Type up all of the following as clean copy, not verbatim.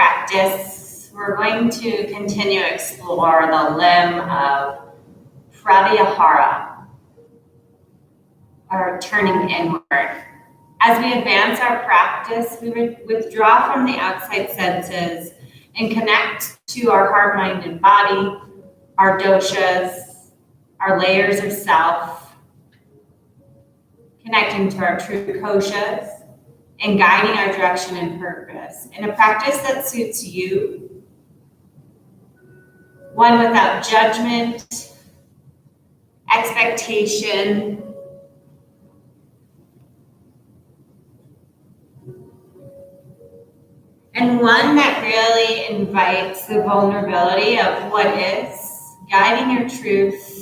practice, we're going to continue to explore the limb of Pratyhara, or turning inward. As we advance our practice, we withdraw from the outside senses and connect to our heart, mind, and body, our doshas, our layers of self, connecting to our true koshas, and guiding our direction and purpose in a practice that suits you, one without judgment, expectation, and one that really invites the vulnerability of what is, guiding your truth,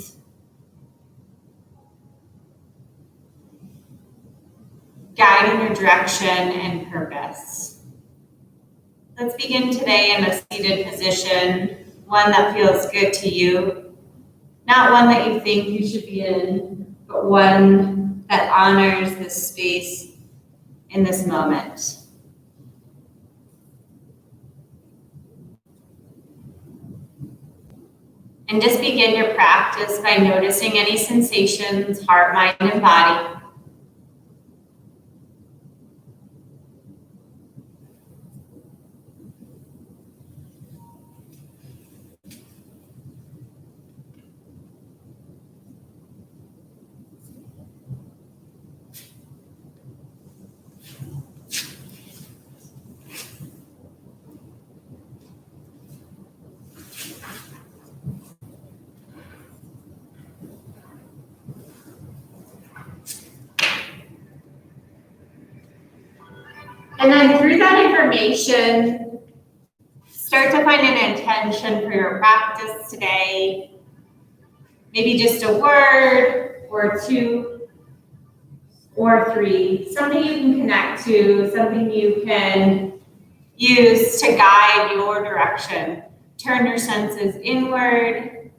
guiding your direction and purpose. Let's begin today in a seated position, one that feels good to you, not one that you think you should be in, but one that honors this space in this moment. And just begin your practice by noticing any sensations, heart, mind, and body. And then through that information, start to find an intention for your practice today. Maybe just a word or two or three, something you can connect to, something you can use to guide your direction. Turn your senses inward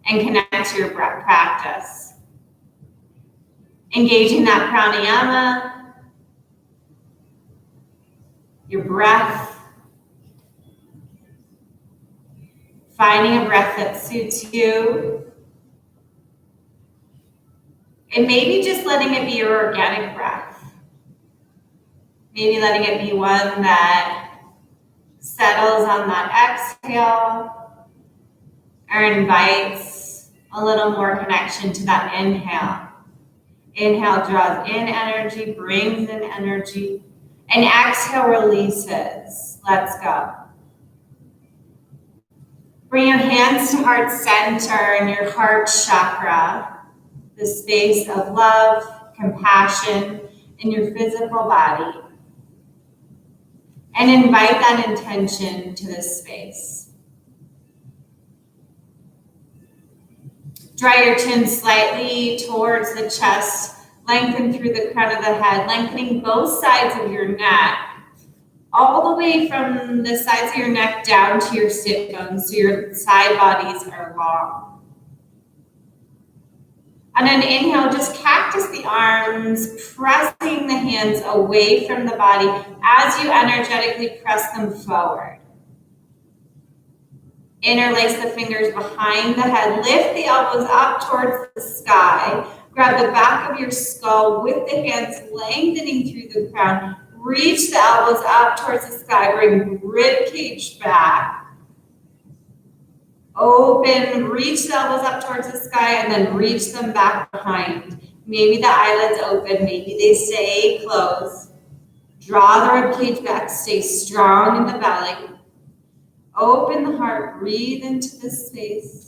and connect to your breath practice. Engaging that pranayama, your breath, finding a breath that suits you, and maybe just letting it be your organic breath. Maybe letting it be one that settles on that exhale or invites a little more connection to that inhale. Inhale draws in energy, brings in energy. And exhale releases. Let's go. Bring your hands to heart center and your heart chakra, the space of love, compassion in your physical body. And invite that intention to this space. Draw your chin slightly towards the chest. Lengthen through the crown of the head, lengthening both sides of your neck, all the way from the sides of your neck down to your sit bones, so your side bodies are long. On an inhale, just cactus the arms, pressing the hands away from the body as you energetically press them forward. Interlace the fingers behind the head, lift the elbows up towards the sky. Grab the back of your skull with the hands lengthening through the crown. Reach the elbows up towards the sky. Bring rib cage back. Open, reach the elbows up towards the sky and then reach them back behind. Maybe the eyelids open, maybe they stay closed. Draw the rib cage back, stay strong in the belly. Open the heart, breathe into this space.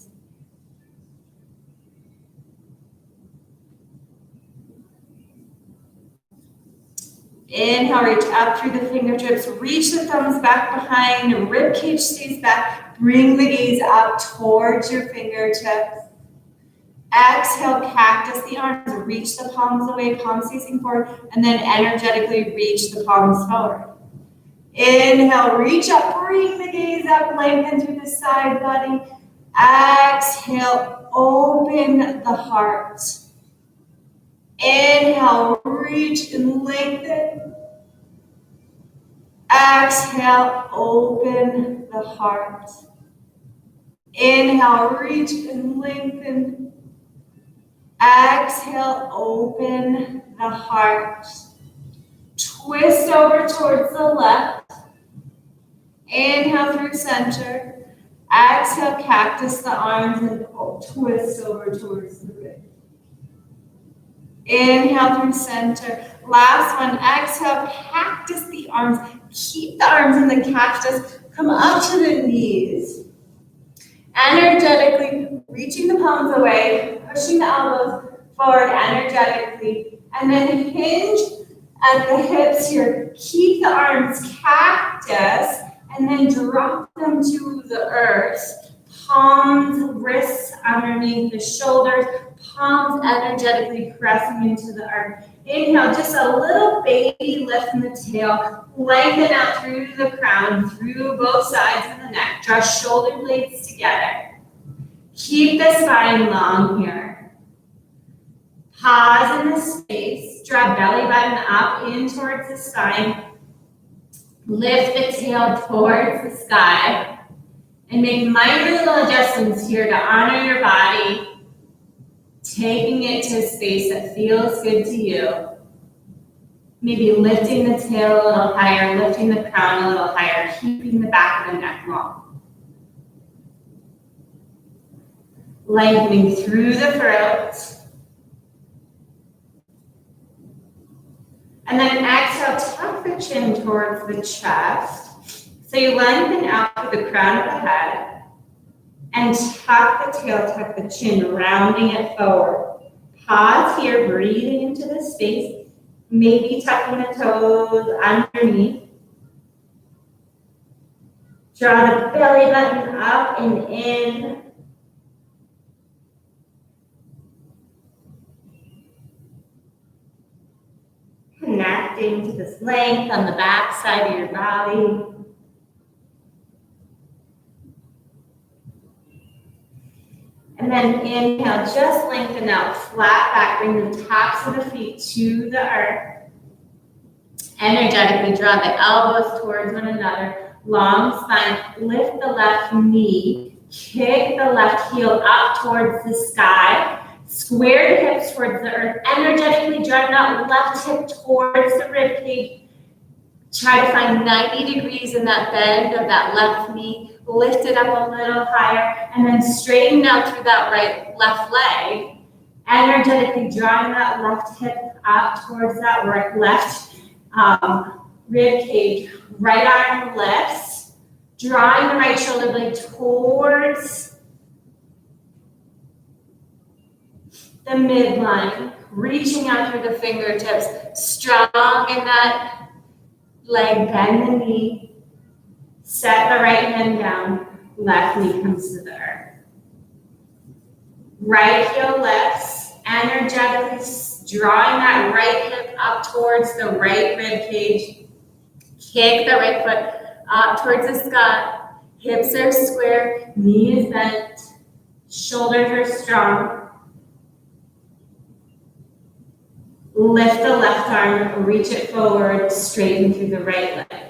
Inhale, reach up through the fingertips, reach the thumbs back behind, rib cage stays back, bring the gaze up towards your fingertips. Exhale, cactus the arms, reach the palms away, palms facing forward, and then energetically reach the palms forward. Inhale, reach up, bring the gaze up, lengthen through the side body. Exhale, open the heart. Inhale, reach and lengthen. Exhale, open the heart. Inhale, reach and lengthen. Exhale, open the heart. Twist over towards the left. Inhale through center. Exhale, cactus the arms and twist over towards the rib. Inhale through center. Last one. Exhale, cactus the arms. Keep the arms in the cactus. Come up to the knees. Energetically reaching the palms away, pushing the elbows forward energetically, and then hinge at the hips here. Keep the arms cactus, and then drop them to the earth. Palms, wrists underneath the shoulders, palms energetically pressing into the earth. Inhale, just a little baby lift in the tail. Lengthen out through the crown, through both sides of the neck. Draw shoulder blades together. Keep the spine long here. Pause in the space. Draw belly button up in towards the spine. Lift the tail towards the sky. And make minor little adjustments here to honor your body. Taking it to a space that feels good to you. Maybe lifting the tail a little higher, lifting the crown a little higher, keeping the back of the neck long. Lengthening through the throat. And then exhale, tuck the chin towards the chest. So you lengthen out through the crown of the head. And tuck the tail, tuck the chin, rounding it forward. Pause here, breathing into the space. Maybe tucking the toes underneath. Draw the belly button up and in. Connecting to this length on the back side of your body. And then inhale, just lengthen out, flat back, bring the tops of the feet to the earth. Energetically draw the elbows towards one another, long spine, lift the left knee, kick the left heel up towards the sky, square the hips towards the earth, energetically draw that left hip towards the rib cage. Try to find 90 degrees in that bend of that left knee. Lift it up a little higher, and then straighten out through that left leg. Energetically drawing that left hip up towards that left rib cage. Right arm lifts. Drawing the right shoulder blade towards the midline. Reaching out through the fingertips. Strong in that leg, bend the knee. Set the right hand down, left knee comes to the earth. Right heel lifts, energetically drawing that right hip up towards the right rib cage. Kick the right foot up towards the sky. Hips are square, knee is bent, shoulders are strong. Lift the left arm, reach it forward, straighten through the right leg.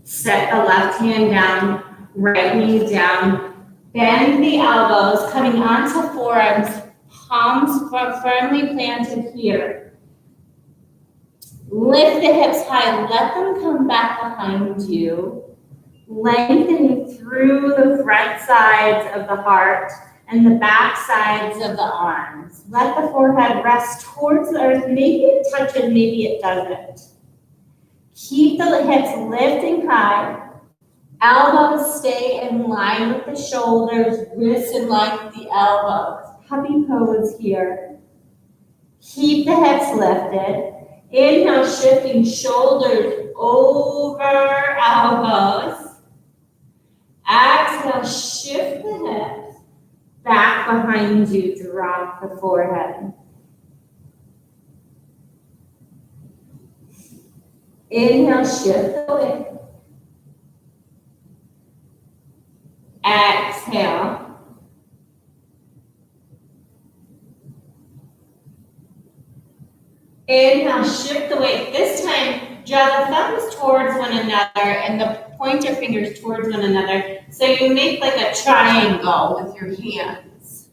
Set the left hand down, right knee down. Bend the elbows, coming onto forearms, palms firmly planted here. Lift the hips high, let them come back behind you. Lengthening through the front sides of the heart and the back sides of the arms. Let the forehead rest towards the earth. Maybe it touches, maybe it doesn't. Keep the hips lifting high. Elbows stay in line with the shoulders, wrists in line with the elbows. Puppy pose here. Keep the hips lifted. Inhale, shifting shoulders over elbows. Exhale, shift the hips back behind you, drop the forehead. Inhale, shift the weight. Exhale. Inhale, shift the weight. This time, draw the thumbs towards one another and the pointer fingers towards one another. So you make like a triangle with your hands.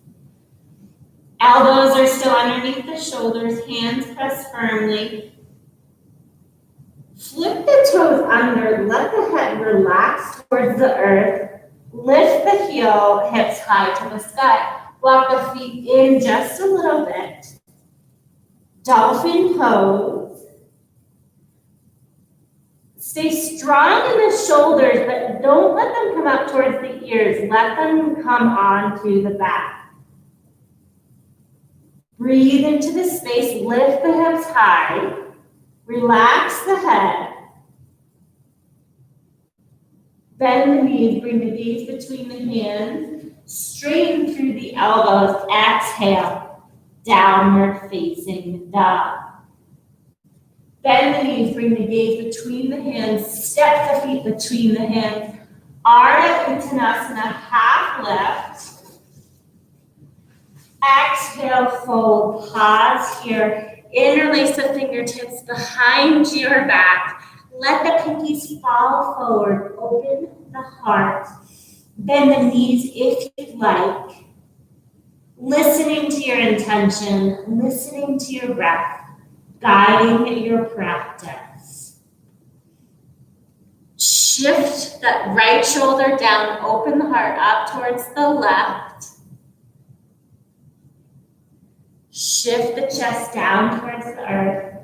Elbows are still underneath the shoulders, hands pressed firmly. Flip the toes under, let the head relax towards the earth. Lift the heel, hips high to the sky. Walk the feet in just a little bit. Dolphin pose. Stay strong in the shoulders, but don't let them come up towards the ears. Let them come onto the back. Breathe into the space, lift the hips high. Relax the head. Bend the knees, bring the gaze between the hands. Straighten through the elbows. Exhale, downward facing dog. Bend the knees, bring the gaze between the hands. Step the feet between the hands. Ardha Uttanasana, half lift. Exhale, fold, pause here. Interlace the fingertips behind your back. Let the pinkies fall forward. Open the heart. Bend the knees if you'd like. Listening to your intention, listening to your breath, guiding your practice. Shift that right shoulder down. Open the heart up towards the left. Shift the chest down towards the earth.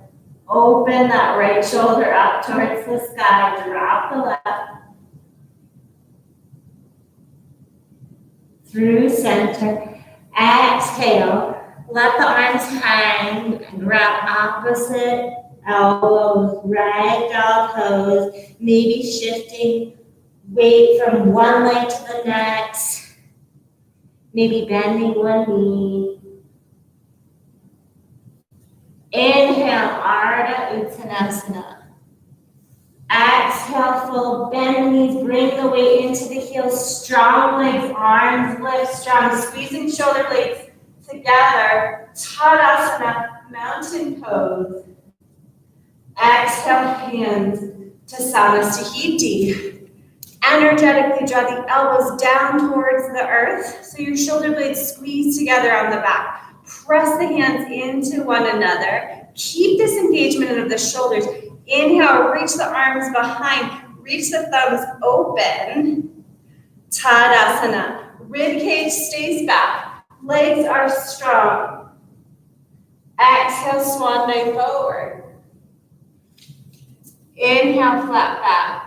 Open that right shoulder up towards the sky. Drop the left. Through center. Exhale. Let the arms hang and grab opposite elbows. Ragdoll pose. Maybe shifting weight from one leg to the next. Maybe bending one knee. Inhale, Ardha Uttanasana. Exhale, fold, bend the knees, bring the weight into the heels, strong legs, arms lift, strong, squeezing shoulder blades together. Tadasana, mountain pose. Exhale, hands to Samastahiti. Energetically draw the elbows down towards the earth, so your shoulder blades squeeze together on the back. Press the hands into one another. Keep this engagement of the shoulders. Inhale, reach the arms behind. Reach the thumbs open. Tadasana. Rib cage stays back. Legs are strong. Exhale, swan dive forward. Inhale, flat back.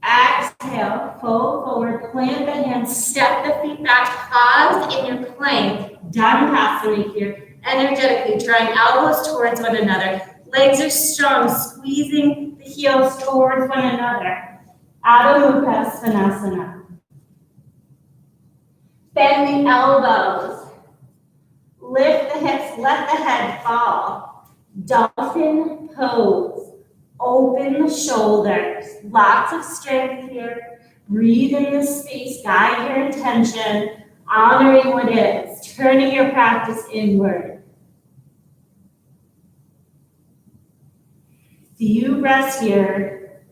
Exhale, fold forward, plant the hands, step the feet back, pause in your plank. Dhanurasana here, energetically drawing elbows towards one another. Legs are strong, squeezing the heels towards one another. Adho Mukha Svanasana. Bend the elbows. Lift the hips, let the head fall. Dolphin pose. Open the shoulders. Lots of strength here. Breathe in this space. Guide your intention. Honoring what is. Turning your practice inward. Few breaths here.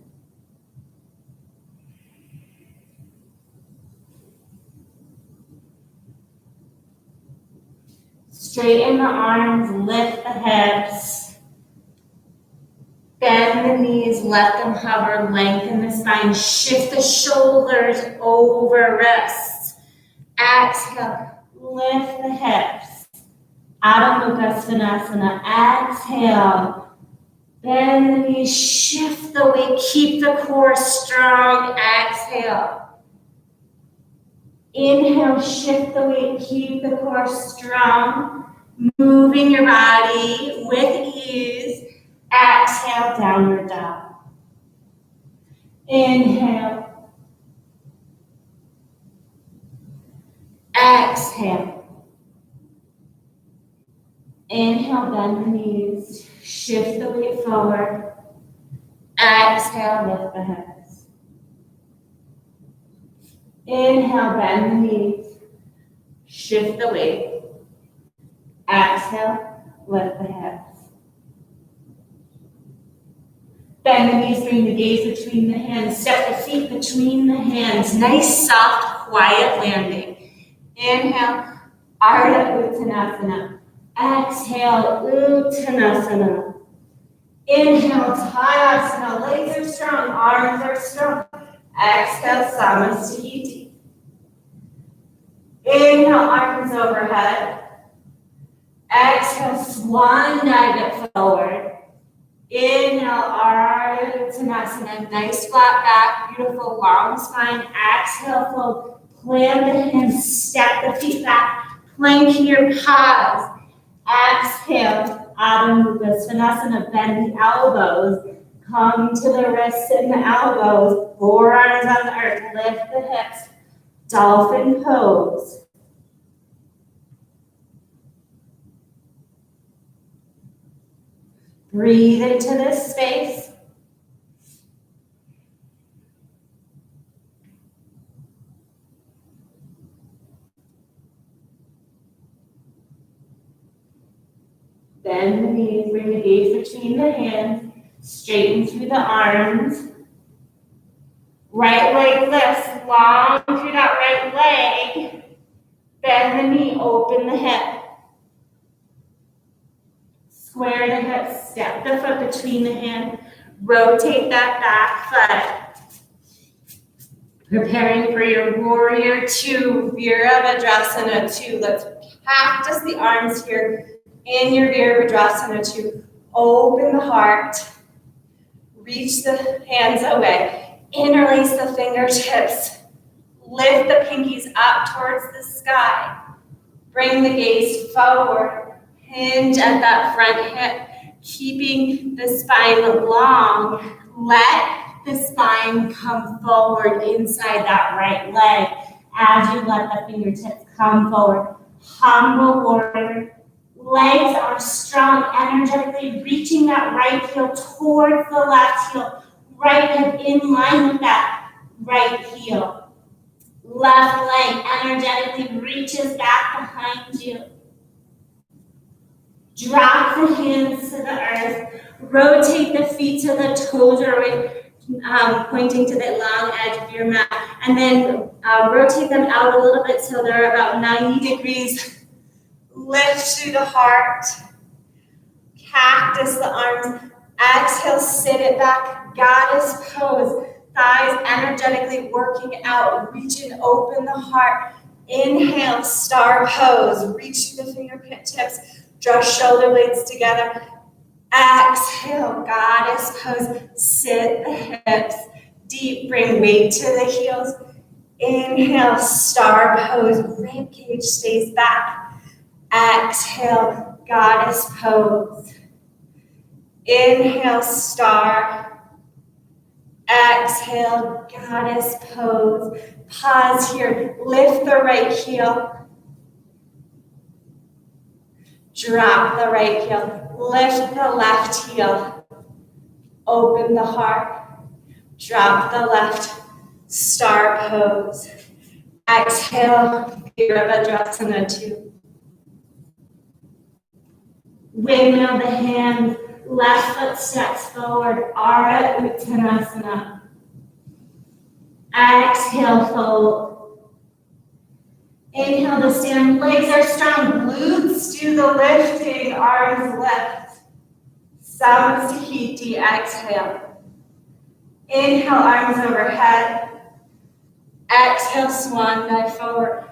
Straighten the arms, lift the hips. Bend the knees, let them hover, lengthen the spine, shift the shoulders over wrists. Exhale, lift the hips. Adho Mukha Svanasana, exhale. Bend the knees, shift the weight, keep the core strong, exhale. Inhale, shift the weight, keep the core strong. Moving your body with ease. Exhale, downward dog. Inhale. Exhale. Inhale, bend the knees. Shift the weight forward. Exhale, lift the hips. Inhale, bend the knees. Shift the weight. Exhale, lift the hips. Bend the knees, bring the gaze between the hands, step the feet between the hands. Nice, soft, quiet landing. Inhale, Ardha Uttanasana. Exhale, Uttanasana. Inhale, Tadasana. Legs are strong, arms are strong. Exhale, Samasthiti. Inhale, arms overhead. Exhale, Swan dive it forward. Inhale, Ardha Uttanasana. Nice flat back, beautiful long spine. Exhale, fold. Plant the hands, step the feet back. Plank your pause. Exhale, Adho Mukha Svanasana. Bend the elbows. Come to the wrists and the elbows. Forearms on the earth. Lift the hips. Dolphin pose. Breathe into this space. Bend the knees, bring the gaze between the hands, straighten through the arms. Right leg lifts long through that right leg. Bend the knee, open the hip. Square the hips, step the foot between the hands. Rotate that back foot. Preparing for your warrior two, Virabhadrasana 2. Let's practice the arms here in your Virabhadrasana 2. Open the heart. Reach the hands away. Interlace the fingertips. Lift the pinkies up towards the sky. Bring the gaze forward. Hinge at that front hip. Keeping the spine long. Let the spine come forward inside that right leg as you let the fingertips come forward. Humble warrior. Legs are strong, energetically reaching that right heel towards the left heel. Right leg in line with that right heel. Left leg energetically reaches back behind you. Drop the hands to the earth. Rotate the feet so the toes are pointing to the long edge of your mat. And then rotate them out a little bit so they're about 90 degrees. Lift through the heart. Cactus the arms. Exhale, sit it back. Goddess pose. Thighs energetically working out. Reach and open the heart. Inhale, star pose. Reach through the fingertips. Draw shoulder blades together. Exhale, goddess pose. Sit the hips. Deep, bring weight to the heels. Inhale, star pose. Rib cage stays back. Exhale, goddess pose. Inhale, star. Exhale, goddess pose. Pause here. Lift the right heel. Drop the right heel. Lift the left heel. Open the heart. Drop the left. Star pose. Exhale, Virabhadrasana 2. Windmill the hands, left foot steps forward, Ardha Uttanasana. Exhale, fold. Inhale to stand, legs are strong, glutes do the lifting, arms lift. Samasthiti, exhale. Inhale, arms overhead. Exhale, swan dive forward.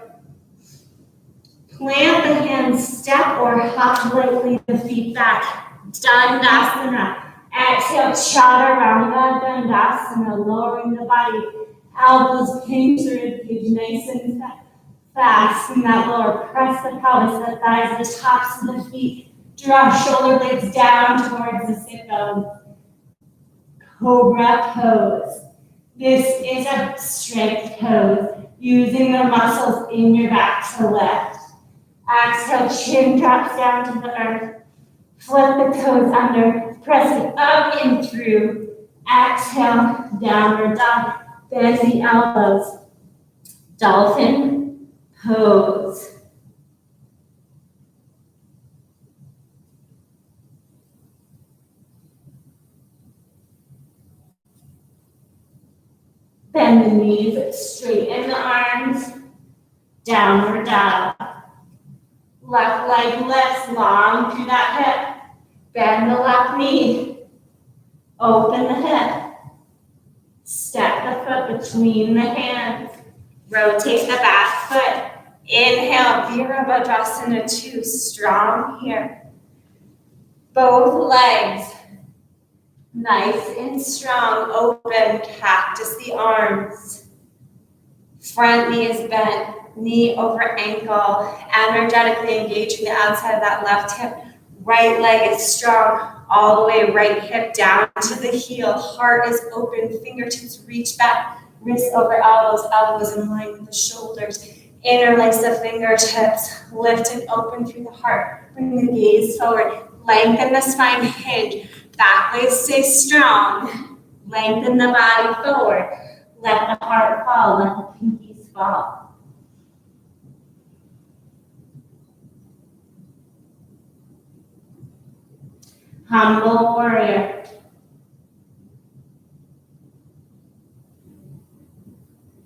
Plant the hands, step or hop lightly the feet back. Dandasana. Exhale, Chaturanga Dandasana, lowering the body. Elbows pinch the rib cage, nice and fast. From that lower, press the pelvis, the thighs, the tops of the feet. Draw shoulder blades down towards the sit bones. Cobra pose. This is a strength pose, using the muscles in your back to lift. Exhale, chin drops down to the earth. Flip the toes under, pressing up and through. Exhale, downward dog. Bend the elbows. Dolphin, pose. Bend the knees, straighten the arms, downward dog. Left leg lifts long through that hip. Bend the left knee. Open the hip. Step the foot between the hands. Rotate the back foot. Inhale, Virabhadrasana 2, strong here. Both legs, nice and strong, open, cactus the arms. Front knee is bent, knee over ankle, energetically engaging the outside of that left hip. Right leg is strong, all the way right hip down to the heel. Heart is open, fingertips reach back, wrists over elbows, elbows in line with the shoulders. Interlace the fingertips, lift and open through the heart. Bring the gaze forward, lengthen the spine, hinge. Back leg stay strong. Lengthen the body forward. Let the heart fall, let the pinkies fall. Humble warrior.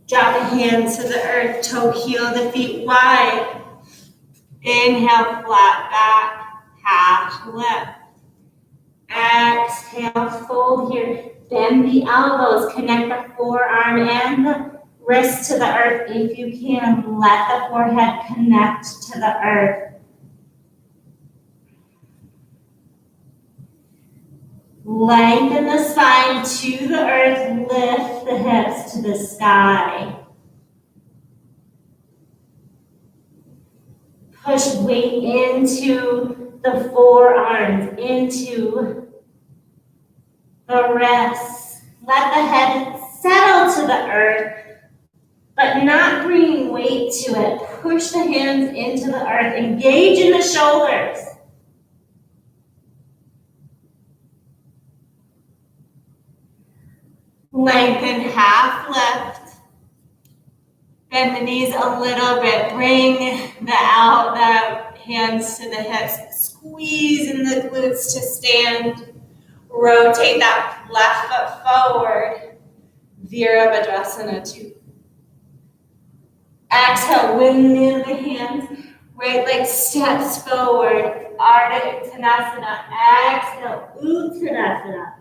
Drop the hands to the earth, toe heel the feet wide. Inhale, flat back, half lift. Exhale, fold here. Bend the elbows, connect the forearm and the wrist to the earth if you can. Let the forehead connect to the earth. Lengthen the spine to the earth, lift the hips to the sky. Push weight into the forearms, into the wrists. Let the head settle to the earth, but not bringing weight to it. Push the hands into the earth, engage in the shoulders. Lengthen half lift. Bend the knees a little bit. Bring the hands to the hips. Squeeze in the glutes to stand. Rotate that left foot forward. Virabhadrasana 2. Exhale, wind the hands. Right leg steps forward. Ardha Uttanasana. Exhale, Uttanasana.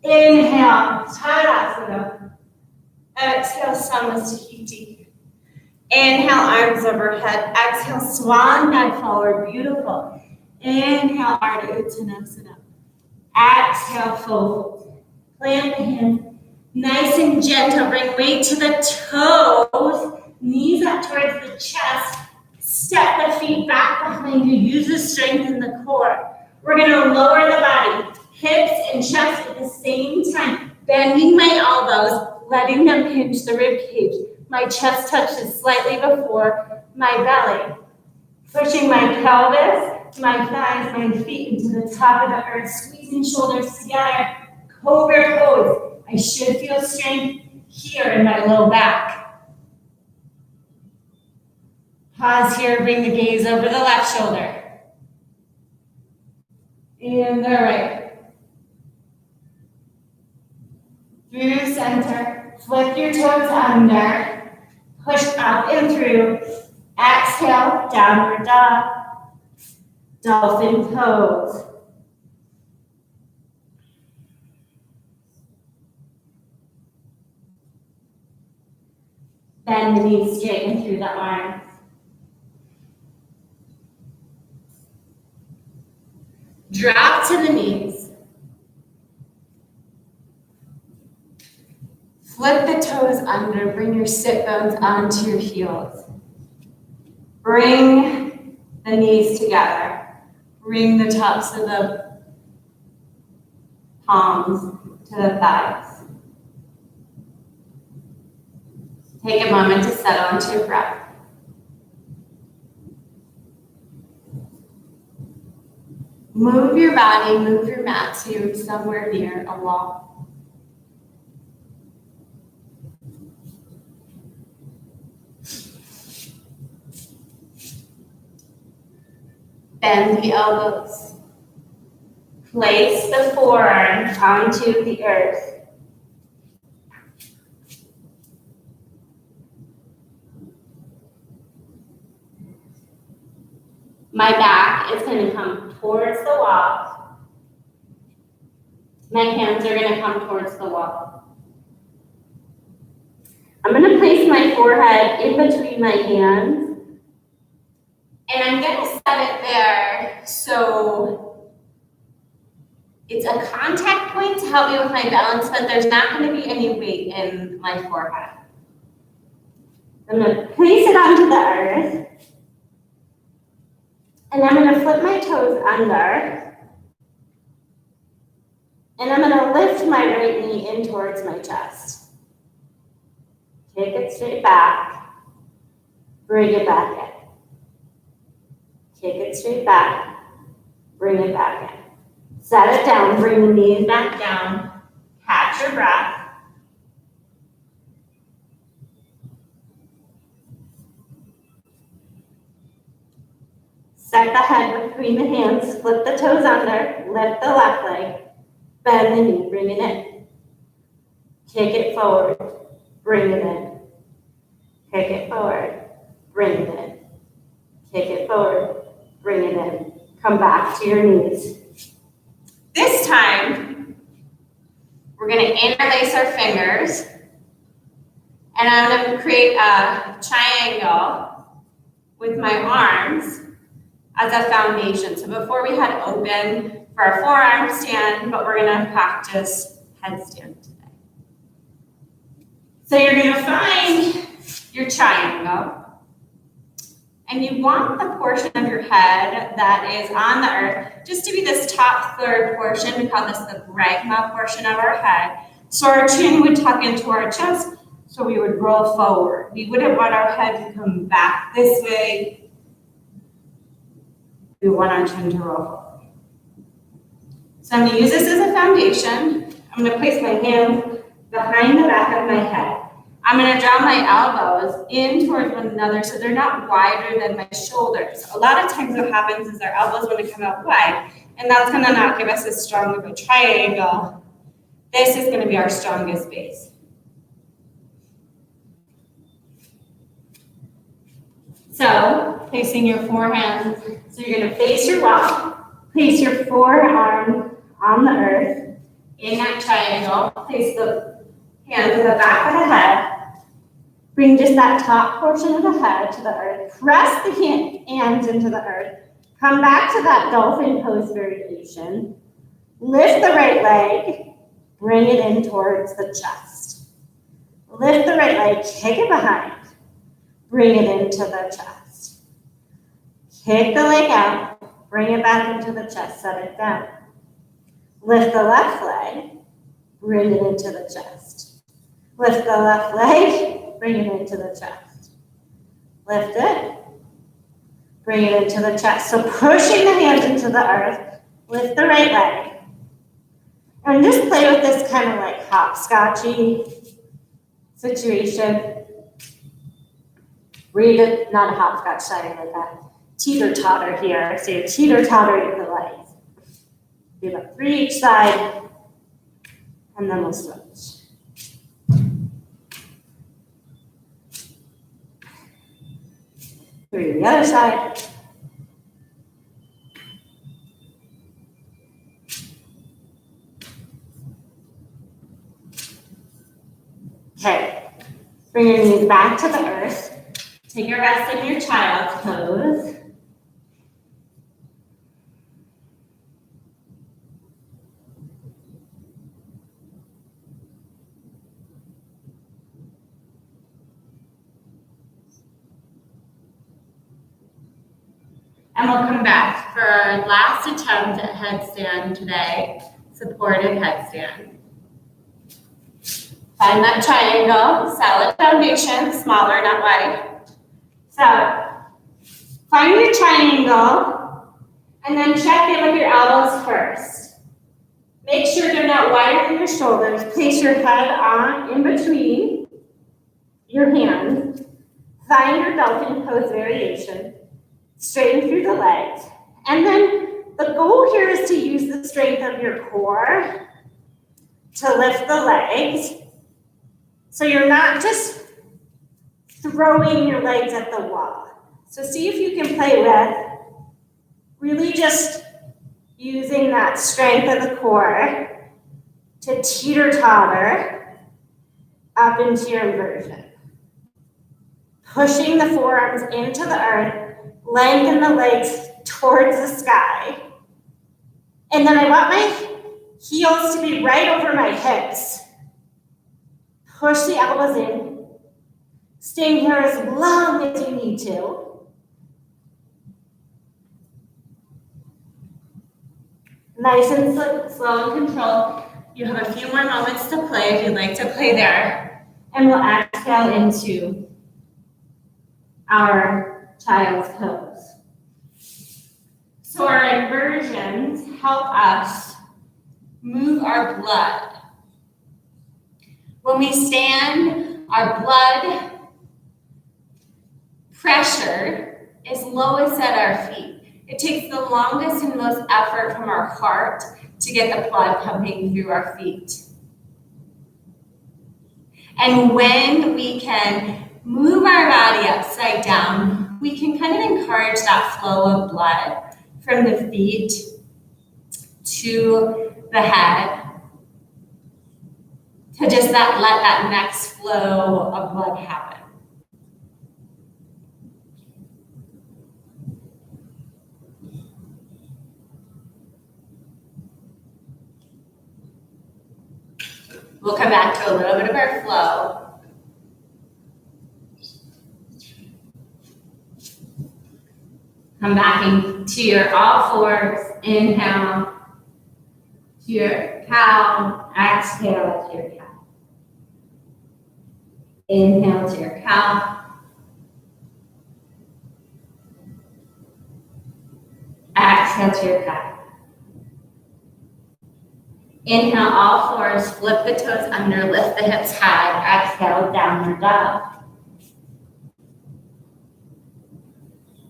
Inhale, Tadasana. Exhale, Samasthiti. Inhale, arms overhead. Exhale, swan dive forward. Beautiful. Inhale, Ardha Uttanasana. Exhale, fold. Plant the hands. Nice and gentle. Bring weight to the toes. Knees up towards the chest. Step the feet back behind you. Use the strength in the core. We're going to lower the body. Hips and chest at the same time. Bending my elbows, letting them pinch the rib cage. My chest touches slightly before my belly. Pushing my pelvis, my thighs, my feet into the top of the earth. Squeezing shoulders together. Cobra pose. I should feel strength here in my low back. Pause here, bring the gaze over the left shoulder. And the right. Through center, flip your toes under, push up and through. Exhale, downward dog, dolphin pose. Bend the knees, straighten through the arms. Drop to the knees. Flip the toes under, bring your sit bones onto your heels. Bring the knees together. Bring the tops of the palms to the thighs. Take a moment to settle into your breath. Move your body, move your mat to somewhere near a wall. Bend the elbows. Place the forearm onto the earth. My back is going to come towards the wall. My hands are going to come towards the wall. I'm going to place my forehead in between my hands. And I'm going to set it there so it's a contact point to help me with my balance, but there's not going to be any weight in my forehead. I'm going to place it onto the earth. And I'm going to flip my toes under. And I'm going to lift my right knee in towards my chest. Take it straight back. Bring it back in. Take it straight back. Bring it back in. Set it down. Bring the knees back down. Catch your breath. Set the head between the hands, flip the toes under, lift the left leg, bend the knee, bring it in. Kick it forward, bring it in. Kick it forward, bring it in. Kick it forward, bring it in. Come back to your knees. This time, we're going to interlace our fingers, and I'm going to create a triangle with my arms as a foundation. So before we head open for our forearm stand, but we're going to practice headstand today. So you're going to find your triangle, and you want the portion of your head that is on the earth just to be this top third portion. We call this the bramah portion of our head. So our chin would tuck into our chest, so we would roll forward. We wouldn't want our head to come back this way. We want our chin to roll forward. So I'm going to use this as a foundation. I'm going to place my hands behind the back of my head. I'm going to draw my elbows in towards one another so they're not wider than my shoulders. A lot of times what happens is our elbows want to come out wide, and that's going to not give us as strong of a triangle. This is going to be our strongest base. So, placing your forehands, so you're going to face your wall, place your forearm on the earth in that triangle, place the hands in the back of the head, bring just that top portion of the head to the earth, press the hands into the earth, come back to that dolphin pose variation, lift the right leg, bring it in towards the chest. Lift the right leg, kick it behind. Bring it into the chest. Kick the leg out, bring it back into the chest, set it down. Lift the left leg, bring it into the chest. Lift the left leg, bring it into the chest. Lift it, bring it into the chest. So pushing the hands into the earth, lift the right leg. And just play with this kind of like hopscotchy situation. Read not a hopscotch, sorry, like that teeter-totter here. So you're teeter-tottering the legs. Do about 3 each side, and then we'll switch. 3 the other side. Okay, bring your knees back to the earth. Take your rest in your child's pose. And we'll come back for our last attempt at headstand today, supported headstand. Find that triangle, solid foundation, smaller, not wide. So, find your triangle, and then check in with your elbows first. Make sure they're not wider than your shoulders. Place your head on in between your hands. Find your dolphin pose variation. Straighten through the legs. And then the goal here is to use the strength of your core to lift the legs. So you're not just throwing your legs at the wall. So see if you can play with Really just using that strength of the core to teeter-totter up into your inversion. Pushing the forearms into the earth, lengthen the legs towards the sky. And then I want my heels to be right over my hips. Push the elbows in. Staying here as long as you need to. Nice and slow and controlled. You have a few more moments to play if you'd like to play there. And we'll exhale into our child's pose. So our inversions help us move our blood. When we stand, our blood pressure is lowest at our feet. It takes the longest and most effort from our heart to get the blood pumping through our feet. And when we can move our body upside down, we can kind of encourage that flow of blood from the feet to the head to just let that next flow of blood happen. We'll come back to a little bit of our flow. Come back into your all fours. Inhale to your cow. Exhale to your cow. Inhale to your cow. Exhale to your cow. Inhale, all fours, flip the toes under, lift the hips high. Exhale, downward dog.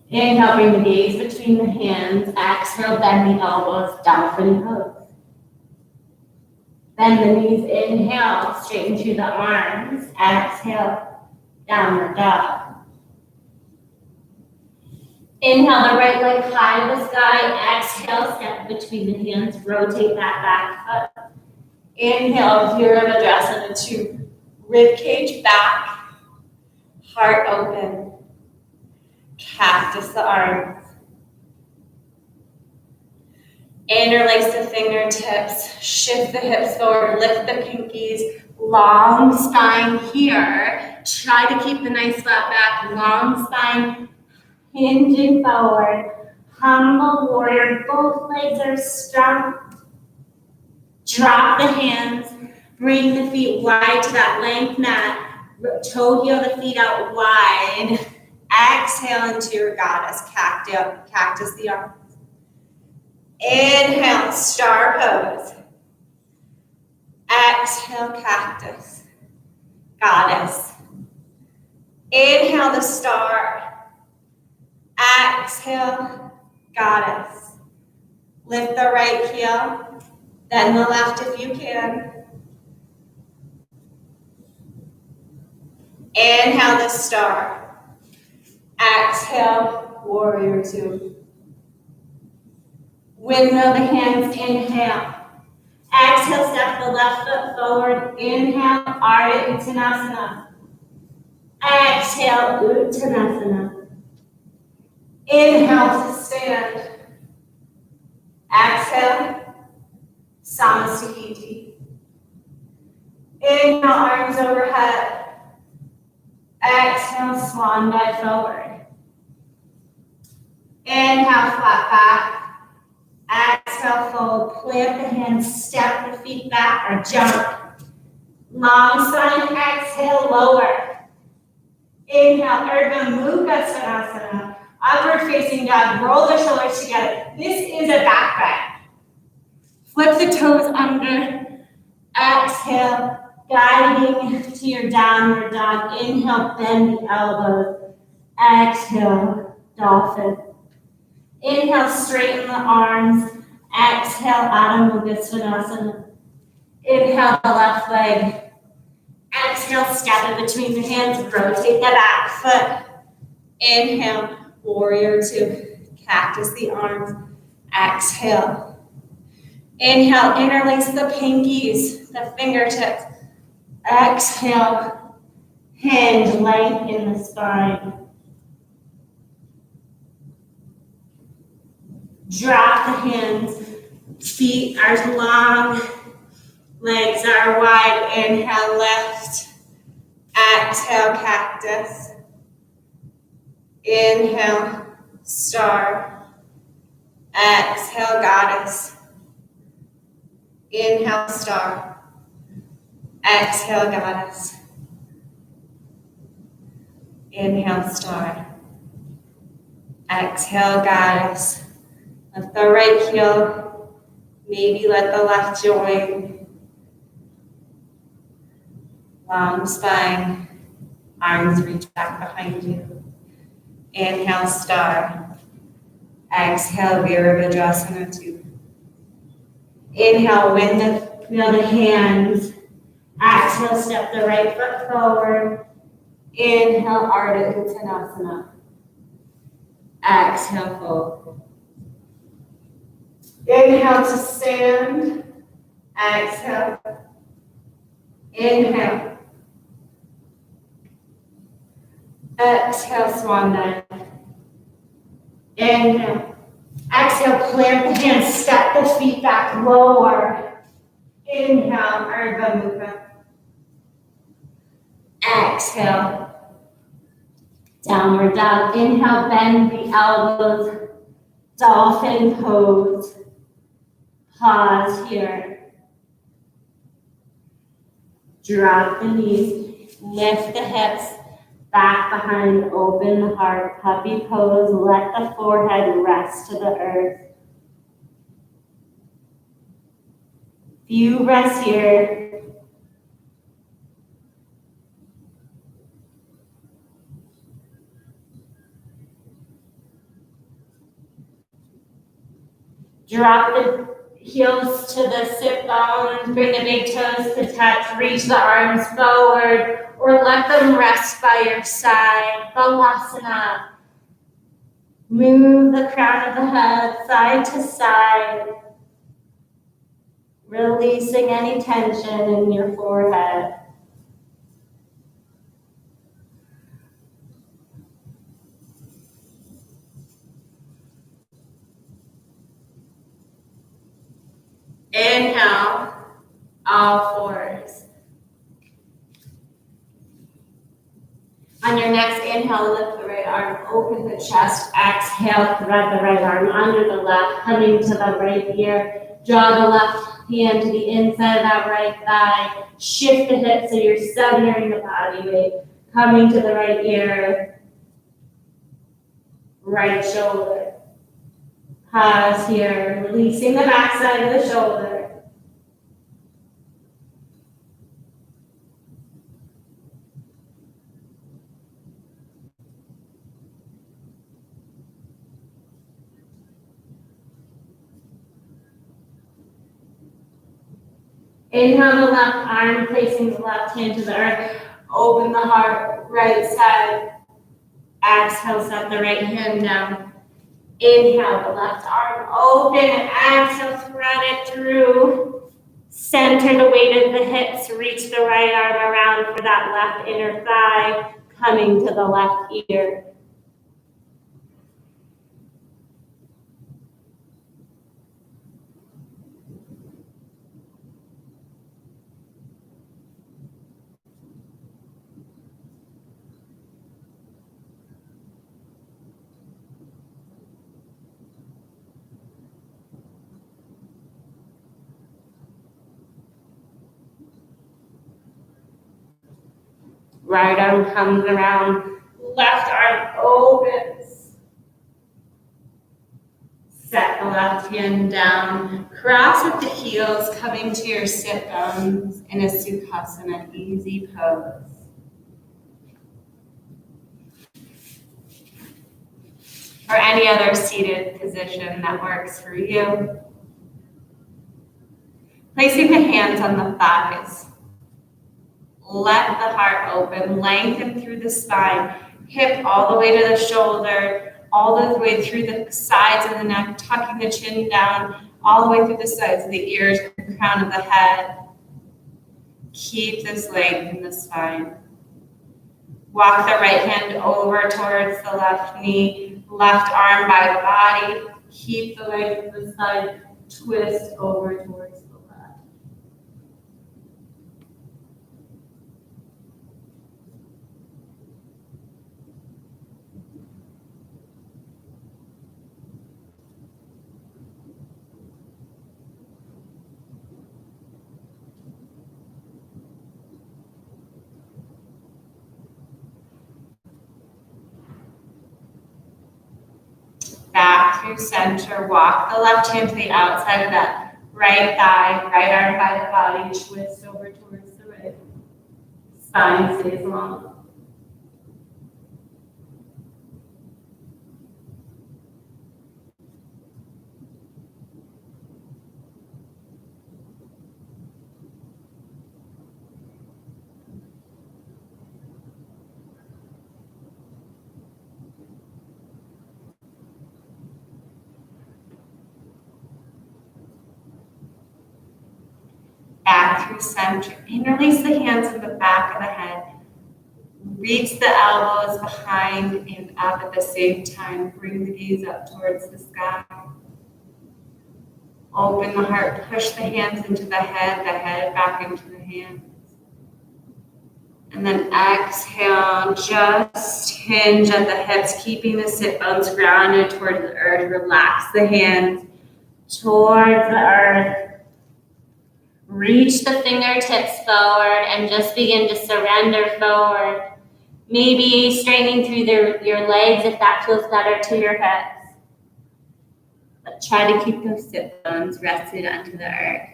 Inhale, bring the gaze between the hands. Exhale, bend the elbows, dolphin pose. Bend the knees, inhale, straighten through the arms. Exhale, downward dog. Inhale, the right leg high to the sky. Exhale, step between the hands, rotate that back foot. Inhale, Virabhadrasana to rib cage back, heart open, cactus the arms. Interlace the fingertips, shift the hips forward, lift the pinkies, long spine here. Try to keep the nice flat back, long spine. Hinging forward, humble warrior, both legs are strong. Drop the hands, bring the feet wide to that length mat. Toe heel the feet out wide. Exhale into your goddess, cactus the arms. Inhale, star pose. Exhale, cactus, goddess. Inhale the star. Exhale, goddess. Lift the right heel, then the left if you can. Inhale the star. Exhale, warrior two. Windmill the hands, inhale. Exhale, step the left foot forward. Inhale, Ardha Uttanasana. Exhale, Uttanasana. Inhale to stand. Exhale, Samasthiti. Inhale, arms overhead. Exhale, swan dive forward. Inhale, flat back. Exhale, fold. Plant the hands, step the feet back or jump. Long spine, exhale, lower. Inhale, Urdhva Mukha Svanasana. Upward facing dog, roll the shoulders together. This is a back bend. Flip the toes under. Exhale, guiding to your downward dog. Inhale, bend the elbows. Exhale, dolphin. Inhale, straighten the arms. Exhale, Adho Mukha Svanasana. Inhale, the left leg. Exhale, step it between the hands. Rotate the back foot. Inhale, warrior two, Cactus the arms. Exhale. Inhale, interlace the pinkies, the fingertips. Exhale. Hinge, lengthen the spine. Drop the hands. Feet are long. Legs are wide. Inhale, lift. Exhale, cactus. Inhale, star. Exhale, goddess. Inhale, star. Exhale, goddess. Inhale, star. Exhale, goddess. Lift the right heel. Maybe let the left join. Long spine. Arms reach back behind you. Inhale, star. Exhale, Virabhadrasana 2. Inhale, wheel the hands. Exhale, step the right foot forward. Inhale, Ardha Uttanasana. Exhale, fold. Inhale to stand. Exhale. Inhale. Exhale, swan dive. Inhale. Exhale, plant the hands, step the feet back, lower. Inhale, Ardha Mukha. Exhale, downward dog. Inhale, bend the elbows, dolphin pose. Pause here. Drop the knees, lift the hips, back behind, open the heart, puppy pose. Let the forehead rest to the earth. Few breaths here. Drop the heels to the sit bones, bring the big toes to touch, reach the arms forward, or let them rest by your side. Balasana. Move the crown of the head side to side, releasing any tension in your forehead. Inhale, all fours. On your next inhale, lift the right arm, open the chest. Exhale, thread the right arm under the left, coming to the right ear. Draw the left hand to the inside of that right thigh. Shift the hips so you're centering the body weight. Coming to the right ear, right shoulder. Pause here, releasing the back side of the shoulder. Inhale the left arm, placing the left hand to the earth. Open the heart, right side. Exhale, set the right hand down. Inhale the left arm, open, and exhale, thread it through. Center the weight of the hips, reach the right arm around for that left inner thigh, coming to the left ear. Right arm comes around, left arm opens. Set the left hand down, cross at the heels, coming to your sit bones in a Sukhasana, easy pose. Or any other seated position that works for you. Placing the hands on the thighs. Let the heart open, lengthen through the spine, hip all the way to the shoulder, all the way through the sides of the neck, tucking the chin down, all the way through the sides of the ears, the crown of the head. Keep this leg in the spine. Walk the right hand over towards the left knee, left arm by the body. Keep the leg to the side, twist over towards the left. Back through center, walk the left hand to the outside of that right thigh, right arm by the body, twist over towards the right. Spine stays long. Back through center, and release the hands in the back of the head. Reach the elbows behind and up at the same time. Bring the gaze up towards the sky. Open the heart, push the hands into the head back into the hands. And then exhale, just hinge at the hips, keeping the sit bones grounded towards the earth. Relax the hands towards the earth. Reach the fingertips forward and just begin to surrender forward. Maybe straightening through your legs if that feels better to your hips. But try to keep those sit bones rested onto the earth.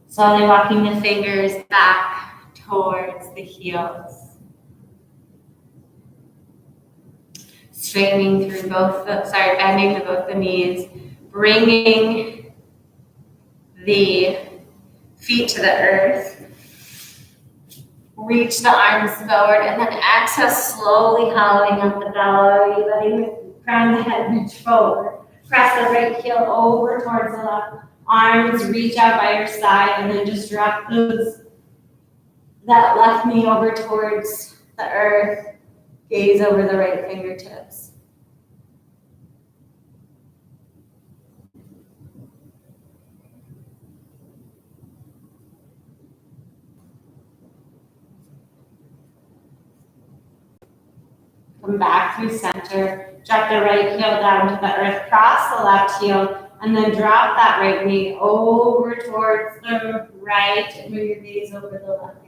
Slowly walking the fingers back towards the heels. Straightening through bending to both the knees. Bringing the feet to the earth. Reach the arms forward and then exhale, slowly hollowing out the belly, letting the crown of the head reach forward. Press the right heel over towards the left. Arms reach out by your side and then just drop that left knee over towards the earth. Gaze over the right fingertips. Come back through center, drop the right heel down to the earth, cross the left heel, and then drop that right knee over towards the right, and move your gaze over the left fingertips.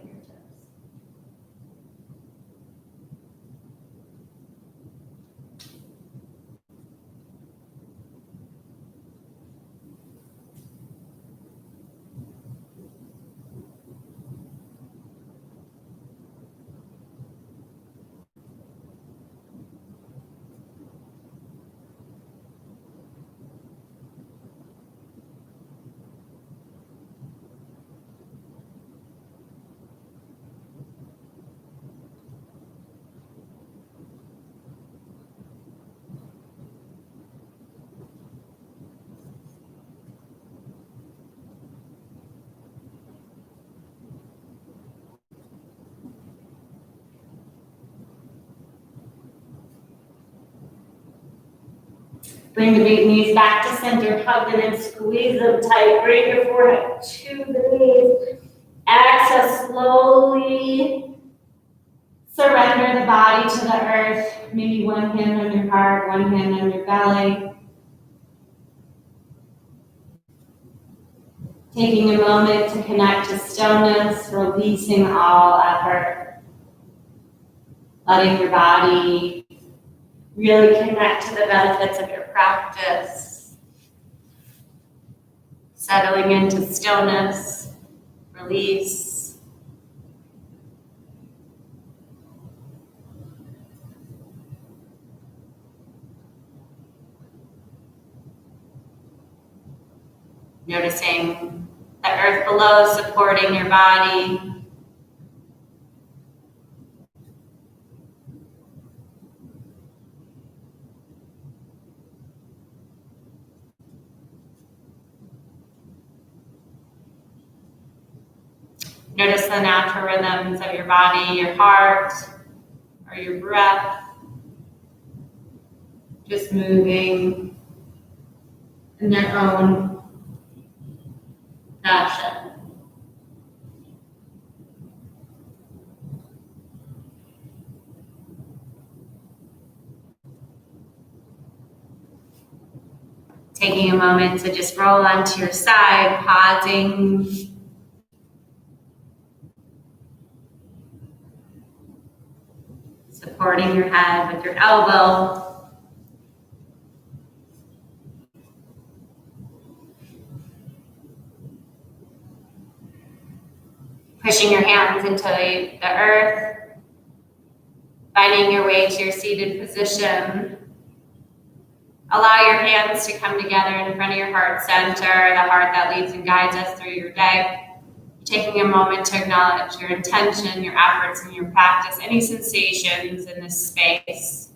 Bring the big knees back to center, hug them and squeeze them tight. Bring your forehead to the knees. Exhale, slowly surrender the body to the earth. Maybe one hand on your heart, one hand on your belly. Taking a moment to connect to stillness, releasing all effort. Letting your body really connect to the benefits of your practice. Settling into stillness, release. Noticing the earth below supporting your body. Notice the natural rhythms of your body, your heart, or your breath. Just moving in their own fashion. Taking a moment to just roll onto your side, pausing. Supporting your head with your elbow. Pushing your hands into the earth. Finding your way to your seated position. Allow your hands to come together in front of your heart center, the heart that leads and guides us through your day. Taking a moment to acknowledge your intention, your efforts, and your practice, any sensations in this space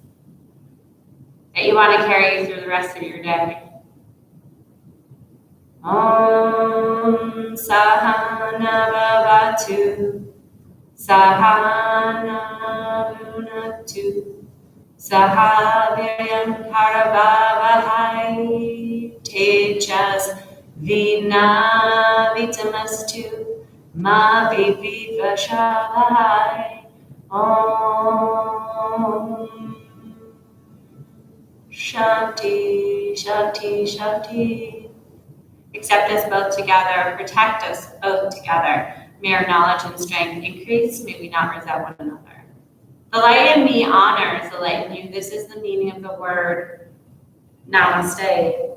that you want to carry you through the rest of your day. Om Sahana Bhavatu Sahana Bhunaktu Sahavyayam Paravavahai Tejas Vinavitamastu Ma Vivivashavahai Om Shanti Shanti Shanti. Accept us both together, protect us both together. May our knowledge and strength increase, may we not resent one another. The light in me honors the light in you. This is the meaning of the word Namaste.